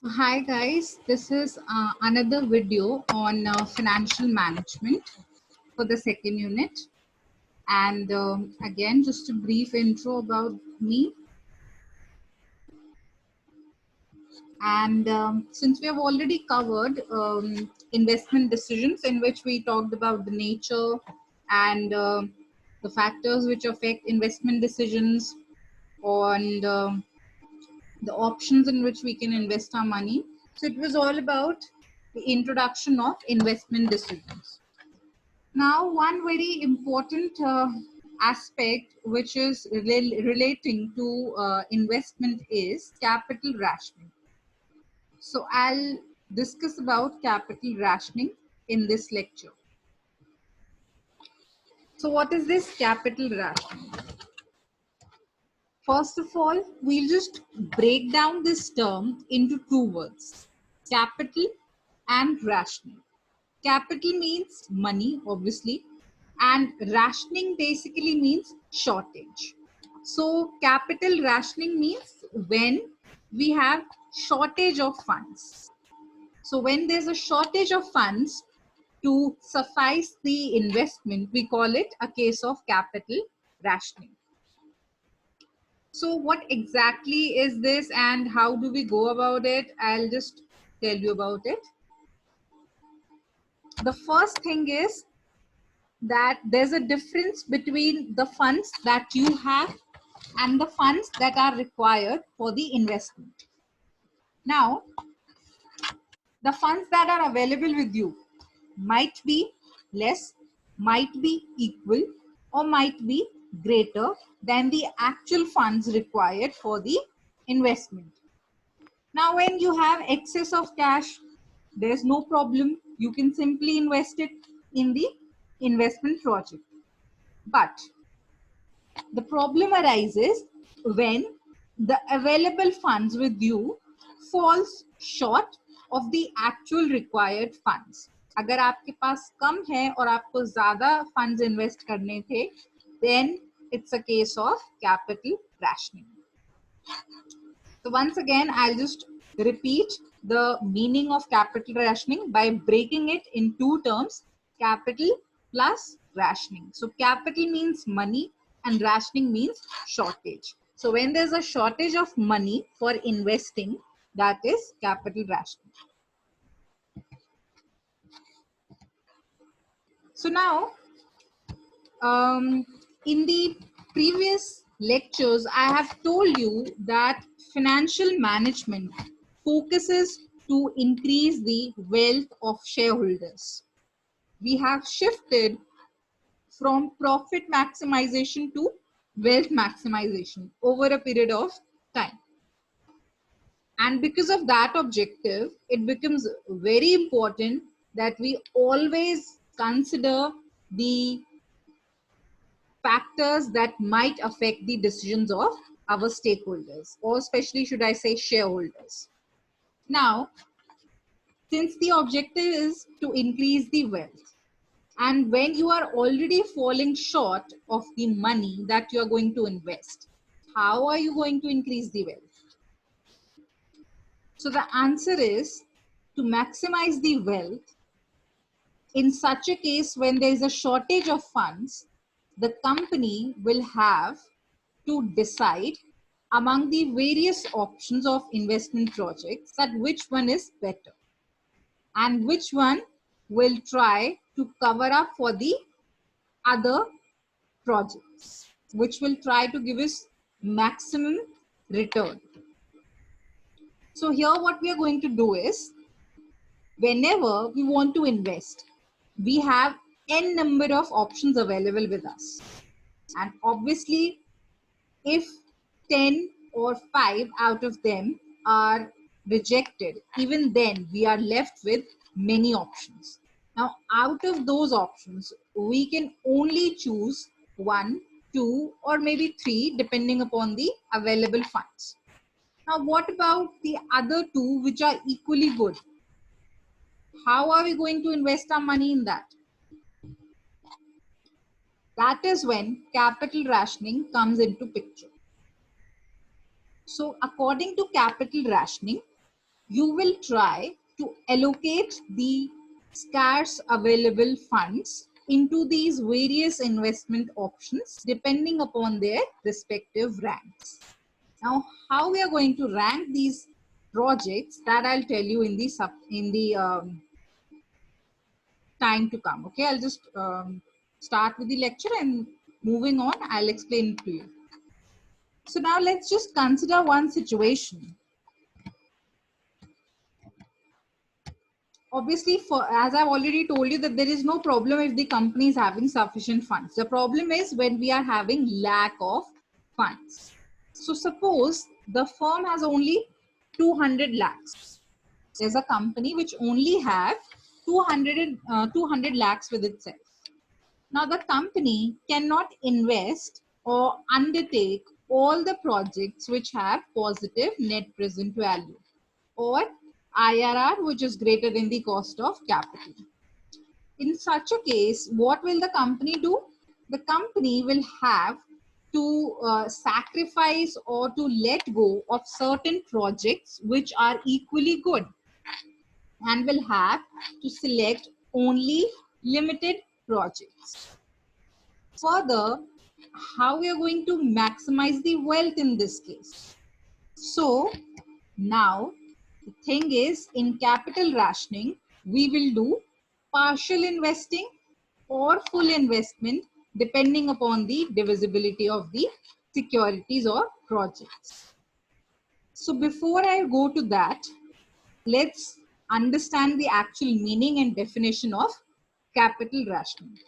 Hi guys, this is another video on financial management for the second unit. And again, just a brief intro about me. And since we have already covered investment decisions, in which we talked about the nature and the factors which affect investment decisions, and the options in which we can invest our money. So it was all about the introduction of investment decisions. Now, one very important aspect which is relating to investment is capital rationing. So I'll discuss about capital rationing in this lecture. So what is this capital rationing? First of all, we'll just break down this term into two words, capital and rationing. Capital means money, obviously, and rationing basically means shortage. So capital rationing means when we have shortage of funds. So when there's a shortage of funds to suffice the investment, we call it a case of capital rationing. So what exactly is this and how do we go about it? I'll just tell you about it. The first thing is that there's a difference between the funds that you have and the funds that are required for the investment. Now, the funds that are available with you might be less, might be equal, or might be greater than the actual funds required for the investment. Now, when you have excess of cash, there's no problem. You can simply invest it in the investment project. But the problem arises when the available funds with you falls short of the actual required funds. अगर आपके पास कम है और आपको ज़्यादा funds invest करने थे, then it's a case of capital rationing. So once again, I'll just repeat the meaning of capital rationing by breaking it in two terms, capital plus rationing. So capital means money and rationing means shortage. So when there's a shortage of money for investing, that is capital rationing. So now, in the previous lectures, I have told you that financial management focuses to increase the wealth of shareholders. We have shifted from profit maximization to wealth maximization over a period of time. And because of that objective, it becomes very important that we always consider the factors that might affect the decisions of our stakeholders, or especially should I say shareholders. Now, since the objective is to increase the wealth, and when you are already falling short of the money that you are going to invest, how are you going to increase the wealth? So the answer is to maximize the wealth. In such a case, when there is a shortage of funds, the company will have to decide among the various options of investment projects that which one is better and which one will try to cover up for the other projects, which will try to give us maximum return. So here what we are going to do is, whenever we want to invest, we have n number of options available with us. And obviously, if 10 or 5 out of them are rejected, even then we are left with many options. Now, out of those options, we can only choose 1, 2, or maybe 3, depending upon the available funds. Now, what about the other 2 which are equally good? How are we going to invest our money in that? That is when capital rationing comes into picture. So according to capital rationing, you will try to allocate the scarce available funds into these various investment options depending upon their respective ranks. Now, how we are going to rank these projects, that I'll tell you in the time to come. Okay, I'll just start with the lecture, and moving on, I'll explain it to you. So now let's just consider one situation. Obviously, as I've already told you, that there is no problem if the company is having sufficient funds. The problem is when we are having lack of funds. So suppose the firm has only 200 lakhs. There's a company which only have 200 lakhs with itself. Now the company cannot invest or undertake all the projects which have positive net present value, or IRR, which is greater than the cost of capital. In such a case, what will the company do? The company will have to sacrifice or to let go of certain projects which are equally good, and will have to select only limited projects. Further, how we are going to maximize the wealth in this case? So now the thing is, in capital rationing, we will do partial investing or full investment depending upon the divisibility of the securities or projects. So before I go to that, let's understand the actual meaning and definition of capital rationing.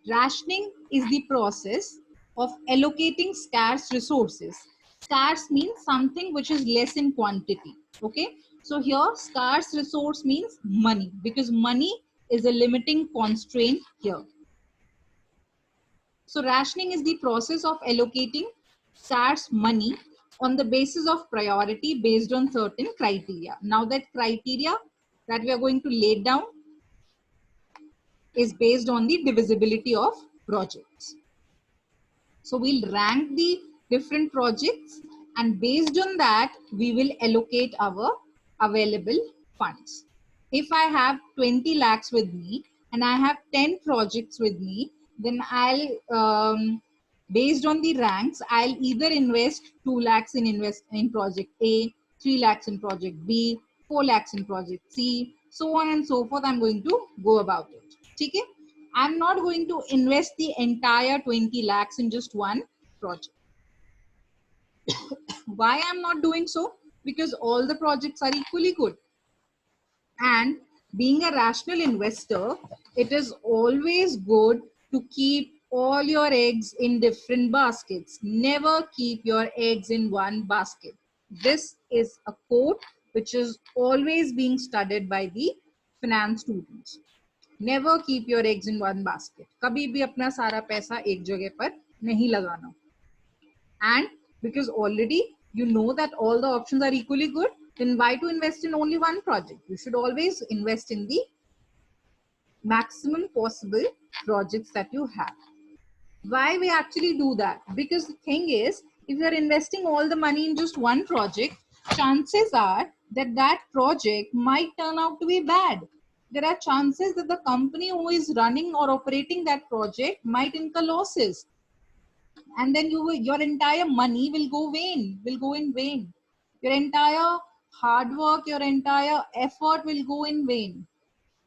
Rationing is the process of allocating scarce resources. Scarce means something which is less in quantity. Okay, so here scarce resource means money, because money is a limiting constraint here. So rationing is the process of allocating scarce money on the basis of priority based on certain criteria. Now that criteria that we are going to lay down is based on the divisibility of projects. So we'll rank the different projects, and based on that, we will allocate our available funds. If I have 20 lakhs with me and I have 10 projects with me, then based on the ranks, I'll either invest 2 lakhs in project A, 3 lakhs in project B, 4 lakhs in project C, so on and so forth. I'm going to go about it. Okay? I'm not going to invest the entire 20 lakhs in just one project. Why I'm not doing so? Because all the projects are equally good. And being a rational investor, it is always good to keep all your eggs in different baskets. Never keep your eggs in one basket. This is a quote which is always being studied by the finance students. Never keep your eggs in one basket. कभी भी अपना सारा पैसा एक जगह पर नहीं लगाना. And because already you know that all the options are equally good, then why to invest in only one project? You should always invest in the maximum possible projects that you have. Why we actually do that? Because the thing is, if you are investing all the money in just one project, chances are that that project might turn out to be bad. There are chances that the company who is running or operating that project might incur losses, and then your entire money will go in vain. Your entire hard work, your entire effort will go in vain.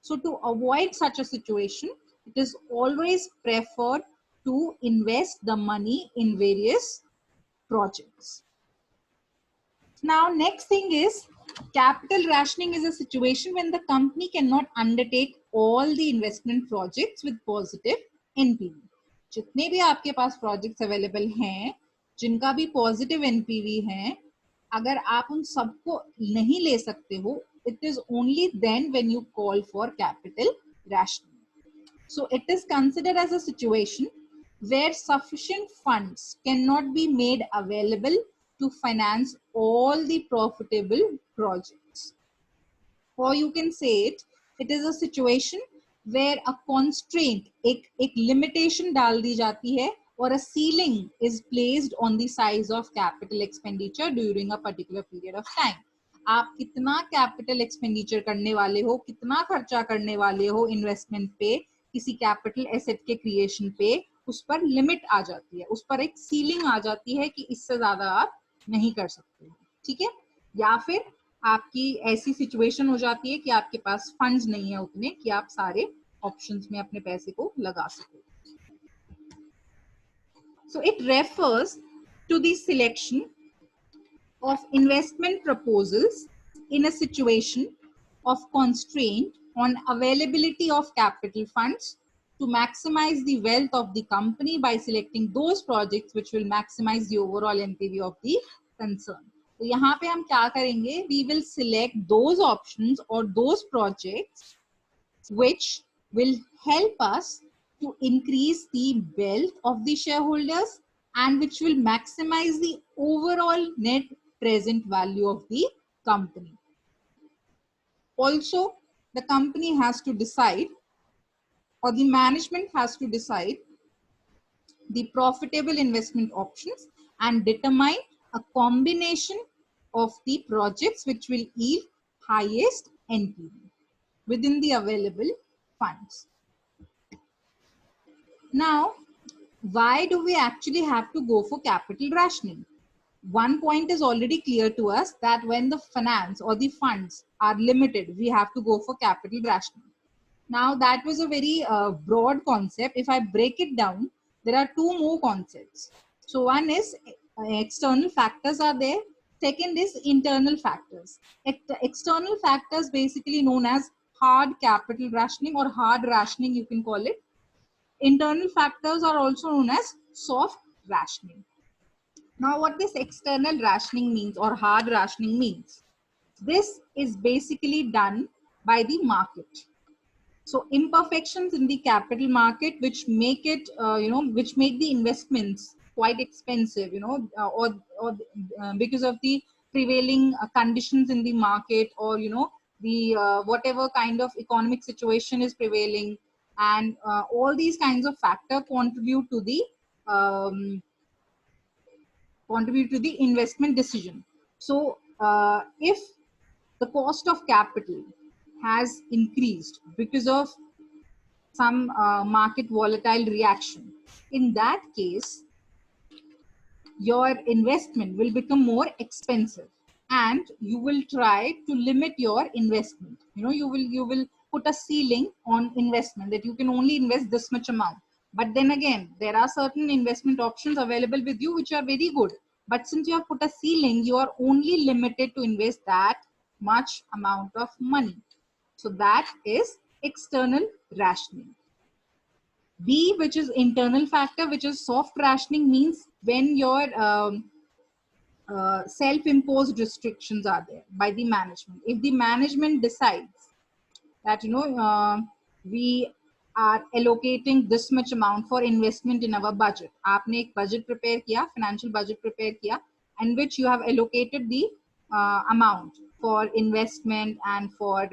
So to avoid such a situation, it is always preferred to invest the money in various projects. Now, next thing is, capital rationing is a situation when the company cannot undertake all the investment projects with positive NPV. जितने भी आपके पास projects available हैं, जिनका भी positive NPV है, अगर आप उन सबको नहीं ले सकते हो, it is only then when you call for capital rationing. So it is considered as a situation where sufficient funds cannot be made available to finance all the profitable projects. Or you can say it is a situation where a constraint, एक limitation डाल दी जाती है, or a ceiling is placed on the size of capital expenditure during a particular period of time. आप कितना capital expenditure करने वाले हो, कितना खर्चा करने वाले हो इन्वेस्टमेंट पे, किसी कैपिटल एसेट के क्रिएशन पे, उस पर लिमिट आ जाती है, उस पर एक सीलिंग आ जाती है कि इससे ज्यादा आप नहीं कर सकते, ठीक है। या फिर आपकी ऐसी सिचुएशन हो जाती है कि आपके पास फंड्स नहीं है उतने कि आप सारे ऑप्शंस में अपने पैसे को लगा सको। So it refers to the selection of investment proposals in a situation of constraint on availability of capital funds to maximize the wealth of the company by selecting those projects which will maximize the overall NPV of the concern. तो यहाँ पे हम क्या करेंगे, we will select those options or those projects which will help us to increase the wealth of the shareholders and which will maximize the overall net present value of the company. Also, the company has to decide, or the management has to decide, the profitable investment options and determine a combination of the projects which will yield highest NPV within the available funds. Now, why do we actually have to go for capital rationing? One point is already clear to us, that when the finance or the funds are limited, we have to go for capital rationing. Now, that was a very broad concept. If I break it down, there are two more concepts. So one is external factors are there. Second is internal factors. External factors basically known as hard capital rationing or hard rationing, you can call it. Internal factors are also known as soft rationing. Now, what this external rationing means or hard rationing means, this is basically done by the market. So imperfections in the capital market which make it, which make the investments quite expensive, or because of the prevailing conditions in the market, or the whatever kind of economic situation is prevailing, and all these kinds of factors contribute to the investment decision. So if the cost of capital has increased because of some market volatile reaction, in that case your investment will become more expensive and you will try to limit your investment. You will put a ceiling on investment, that you can only invest this much amount. But then again, there are certain investment options available with you which are very good, but since you have put a ceiling, you are only limited to invest that much amount of money. So that is external rationing. B, which is internal factor, which is soft rationing, means when your self-imposed restrictions are there by the management. If the management decides that we are allocating this much amount for investment in our budget, आपने एक budget prepare किया, financial budget prepare किया, in which you have allocated the amount for investment and for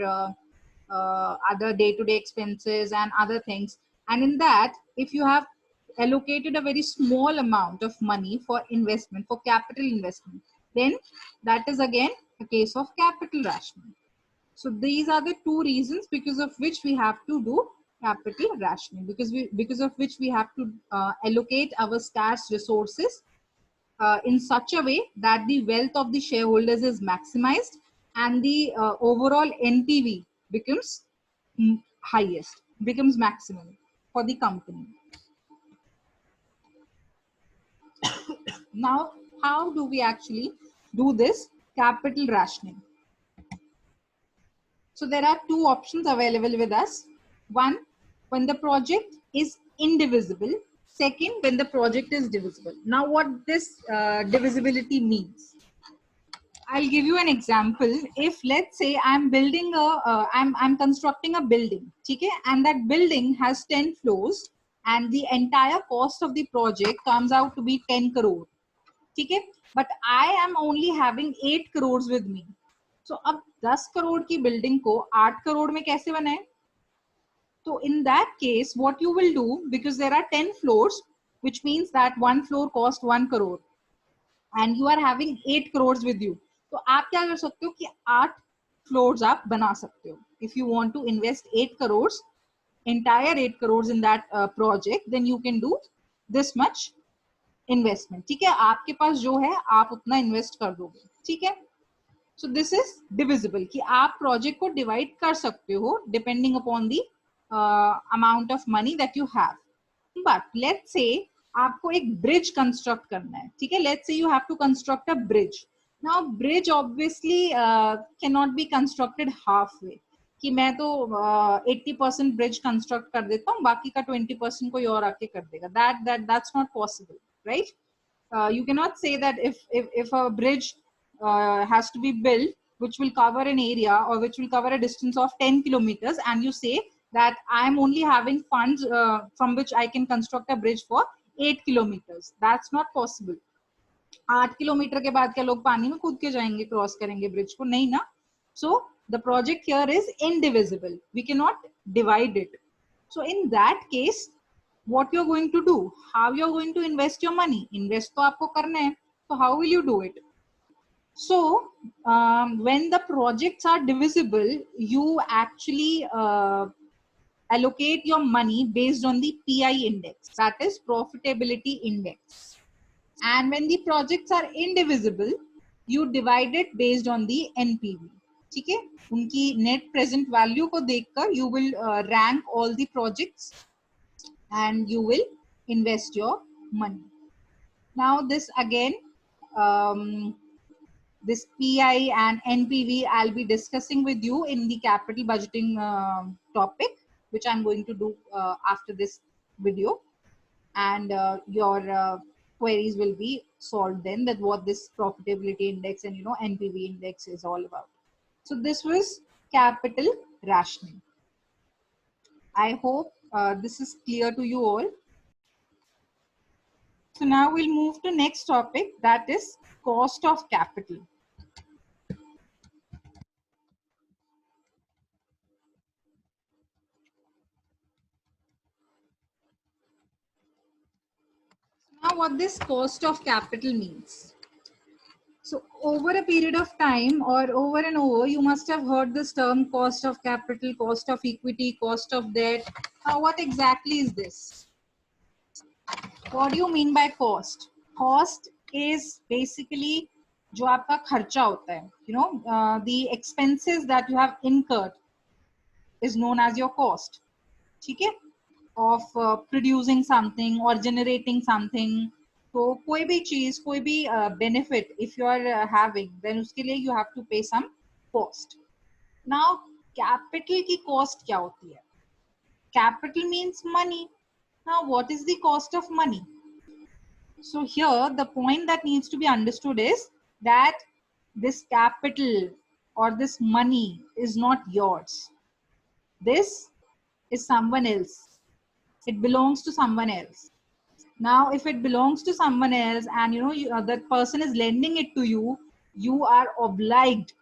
other day-to-day expenses and other things. And in that, if you have allocated a very small amount of money for investment, for capital investment, then that is again a case of capital rationing. So these are the two reasons because of which we have to do capital rationing, because of which we have to allocate our scarce resources in such a way that the wealth of the shareholders is maximized and the overall NPV becomes highest, becomes maximum for the company. Now, how do we actually do this capital rationing? So there are two options available with us. One, when the project is indivisible. Second, when the project is divisible. Now, what this divisibility means? I'll give you an example. If let's say I'm building I'm constructing a building, okay, and that building has 10 floors, and the entire cost of the project comes out to be 10 crore, okay, but I am only having 8 crores with me. So अब 10 करोड़ की building को 8 करोड़ में कैसे बनाए? So in that case, what you will do, because there are 10 floors, which means that one floor cost 1 crore, and you are having 8 crores with you. तो आप क्या कर सकते हो कि 8 फ्लोर्स आप बना सकते हो. If you want to invest 8 crores, entire 8 crores in that project, then you can do this much investment. ठीक है, आपके पास जो है आप उतना इन्वेस्ट कर दोगे. ठीक है, सो दिस इज डिविजिबल कि आप प्रोजेक्ट को डिवाइड कर सकते हो depending upon the amount of money that you have. But let's say आपको एक ब्रिज कंस्ट्रक्ट करना है. ठीक है, let's say you have to construct a bridge. Now bridge obviously can not be constructed half way कि मैं तो 80% bridge construct कर देता हूँ, बाकी का 20% कोई और आके कर देगा. That's not possible, right? You cannot say that if a bridge has to be built which will cover an area or which will cover a distance of 10 kilometers, and you say that I am only having funds from which I can construct a bridge for 8 kilometers. That's not possible. 8 kilometre के बाद क्या लोग पानी में कूद के जाएंगे, cross करेंगे ब्रिज को? नहीं ना. So the project here is indivisible. We cannot divide it. So in that case, what you're going to do, how you're going to invest your money? Invest तो आपको करना है, so how will you do it? So when the projects are divisible, you actually allocate your money based on the PI index, that is profitability index. And when the projects are indivisible, you divide it based on the NPV. ठीक है, उनकी net present value को देखकर you will rank all the projects and you will invest your money. Now this again, this PI and NPV I'll be discussing with you in the capital budgeting topic, which I'm going to do after this video, and your queries will be solved then, that what this profitability index and NPV index is all about. So this was capital rationing. I hope this is clear to you all. So now we'll move to next topic, that is cost of capital. Now what this cost of capital means. So over a period of time or over and over, you must have heard this term cost of capital, cost of equity, cost of debt. Now what exactly is this? What do you mean by cost? Cost is basically जो आपका खर्चा होता है, the expenses that you have incurred is known as your cost. ठीक है, of producing something or generating something. तो कोई भी चीज, कोई भी benefit if you are having, then उसके लिए you have to pay some cost. Now capital की cost क्या होती है? Capital means money. Now what is the cost of money? So here the point that needs to be understood is that this capital or this money is not yours. This is someone else. It belongs to someone else. Now if it belongs to someone else and that person is lending it to you, you are obliged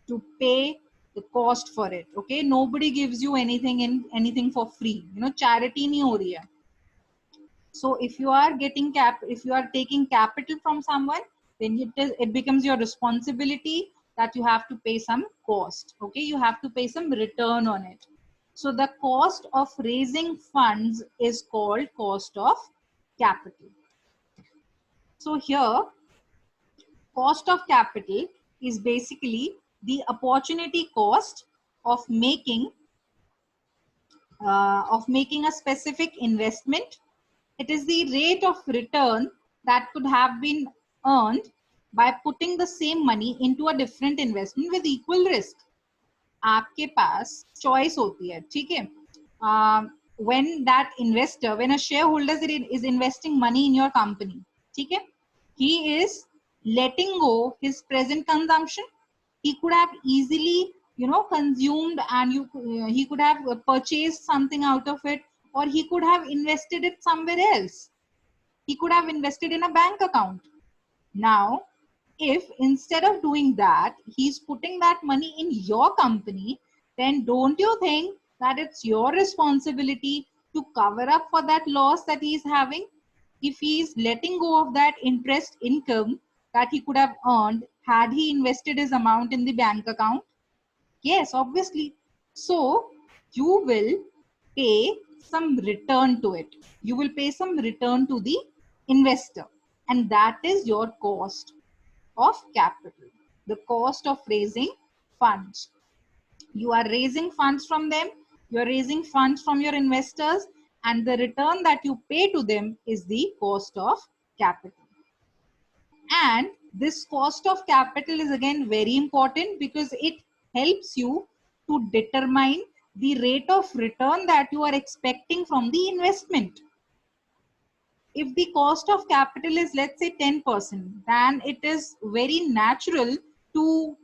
to pay the cost for it. Okay, nobody gives you anything for free. Charity nahi ho rahi hai. So if you are if you are taking capital from someone, then it becomes your responsibility that you have to pay some cost. Okay, you have to pay some return on it. So the cost of raising funds is called cost of capital. So here, cost of capital is basically the opportunity cost of making a specific investment. It is the rate of return that could have been earned by putting the same money into a different investment with equal risk. आपके पास choice होती है, ठीक है? When a shareholder is investing money in your company, ठीक है? He is letting go his present consumption. He could have easily, consumed, and he could have purchased something out of it, or he could have invested it somewhere else. He could have invested in a bank account. Now, if instead of doing that, he's putting that money in your company, then don't you think that it's your responsibility to cover up for that loss that he's having? If he's letting go of that interest income that he could have earned Had he invested his amount in the bank account? Yes, obviously. So you will pay some return to it. You will pay some return to the investor, and that is your cost of capital, the cost of raising funds. You are raising funds from them, you are raising funds from your investors, and the return that you pay to them is the cost of capital. And this cost of capital is again very important because it helps you to determine the rate of return that you are expecting from the investment. If the cost of capital is, let's say, 10%, then it is very natural to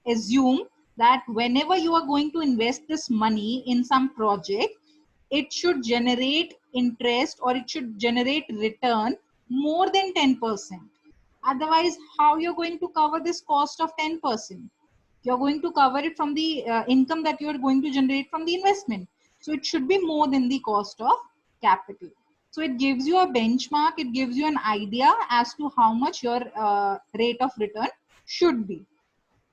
assume that whenever you are going to invest this money in some project, it should generate interest or it should generate return more than 10%. Otherwise, how you're going to cover this cost of 10%? You're going to cover it from the income that you're going to generate from the investment. So it should be more than the cost of capital. So it gives you a benchmark, it gives you an idea as to how much your rate of return should be.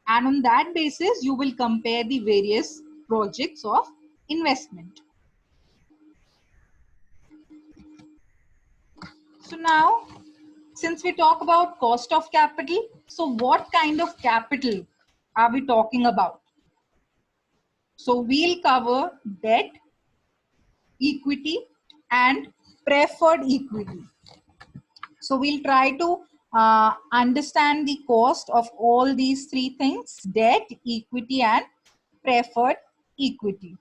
And on that basis, you will compare the various projects of investment. So now, since we talk about cost of capital, so what kind of capital are we talking about? So we'll cover debt, equity, and preferred equity. So we'll try to understand the cost of all these three things: debt, equity, and preferred equity.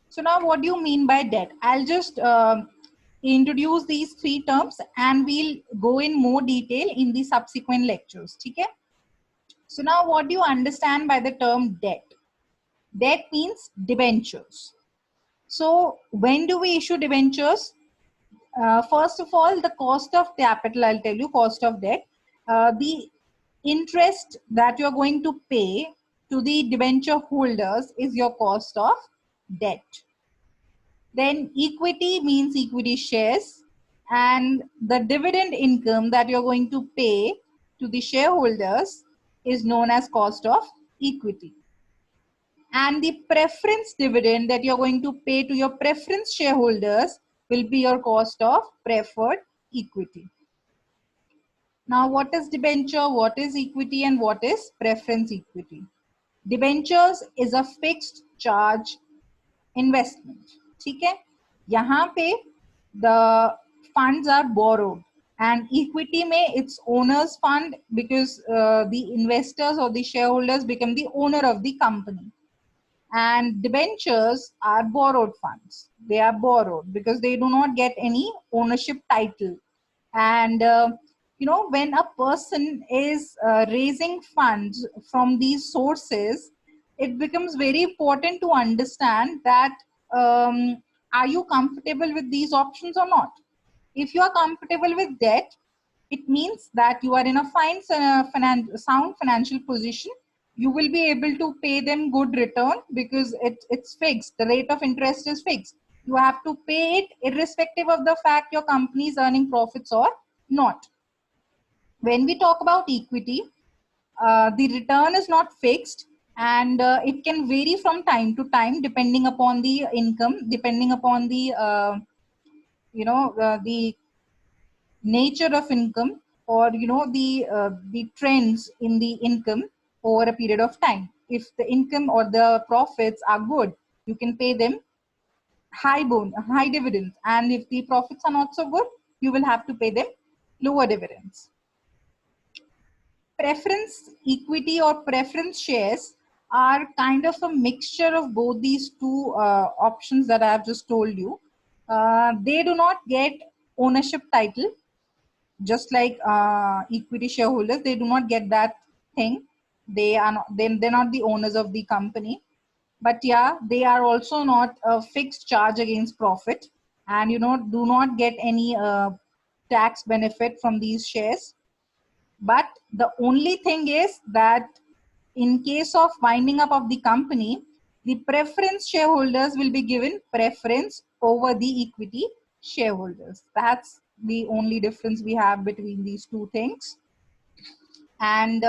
So now what do you mean by debt? I'll just introduce these three terms and we'll go in more detail in the subsequent lectures. Okay? So now what do you understand by the term debt? Debt means debentures. So when do we issue debentures? First of all, the cost of capital, I'll tell you, cost of debt. The interest that you're going to pay to the debenture holders is your cost of debt. Then equity means equity shares, and the dividend income that you're going to pay to the shareholders is known as cost of equity. And the preference dividend that you're going to pay to your preference shareholders will be your cost of preferred equity. Now, what is debenture, what is equity, and what is preference equity? Debentures is a fixed charge investment. ठीक है? यहाँ पे the funds are borrowed, and equity में it's owner's fund because the investors or the shareholders become the owner of the company. And debentures are borrowed funds. They are borrowed because they do not get any ownership title. And you know, when a person is raising funds from these sources, it becomes very important to understand that are you comfortable with these options or not? If you are comfortable with debt, it means that you are in a sound financial position. You will be able to pay them good return because it's fixed. The rate of interest is fixed. You have to pay it irrespective of the fact your company is earning profits or not. When we talk about equity, the return is not fixed, and it can vary from time to time depending upon the income, depending upon the the nature of income, or the trends in the income over a period of time. If the income or the profits are good, you can pay them high dividends, and if the profits are not so good, you will have to pay them lower dividends. Preference equity or preference shares are kind of a mixture of both these two options that I have just told you. They do not get ownership title, just like equity shareholders. They do not get that thing. They are not, they're not the owners of the company. But yeah, they are also not a fixed charge against profit, and do not get any tax benefit from these shares. But the only thing is that in case of winding up of the company, the preference shareholders will be given preference over the equity shareholders. That's the only difference we have between these two things. And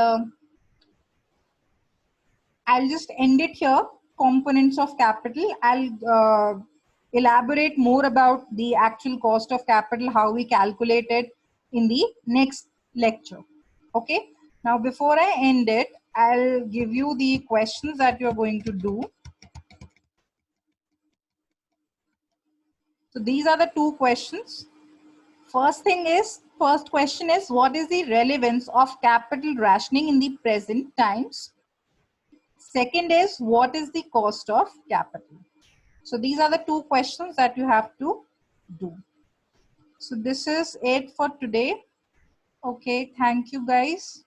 I'll just end it here. Components of capital. I'll elaborate more about the actual cost of capital, how we calculate it in the next lecture. Okay. Now, before I end it, I'll give you the questions that you're going to do. So these are the two questions. First question is, what is the relevance of capital rationing in the present times? Second is, what is the cost of capital? So these are the two questions that you have to do. So this is it for today. Okay, thank you guys.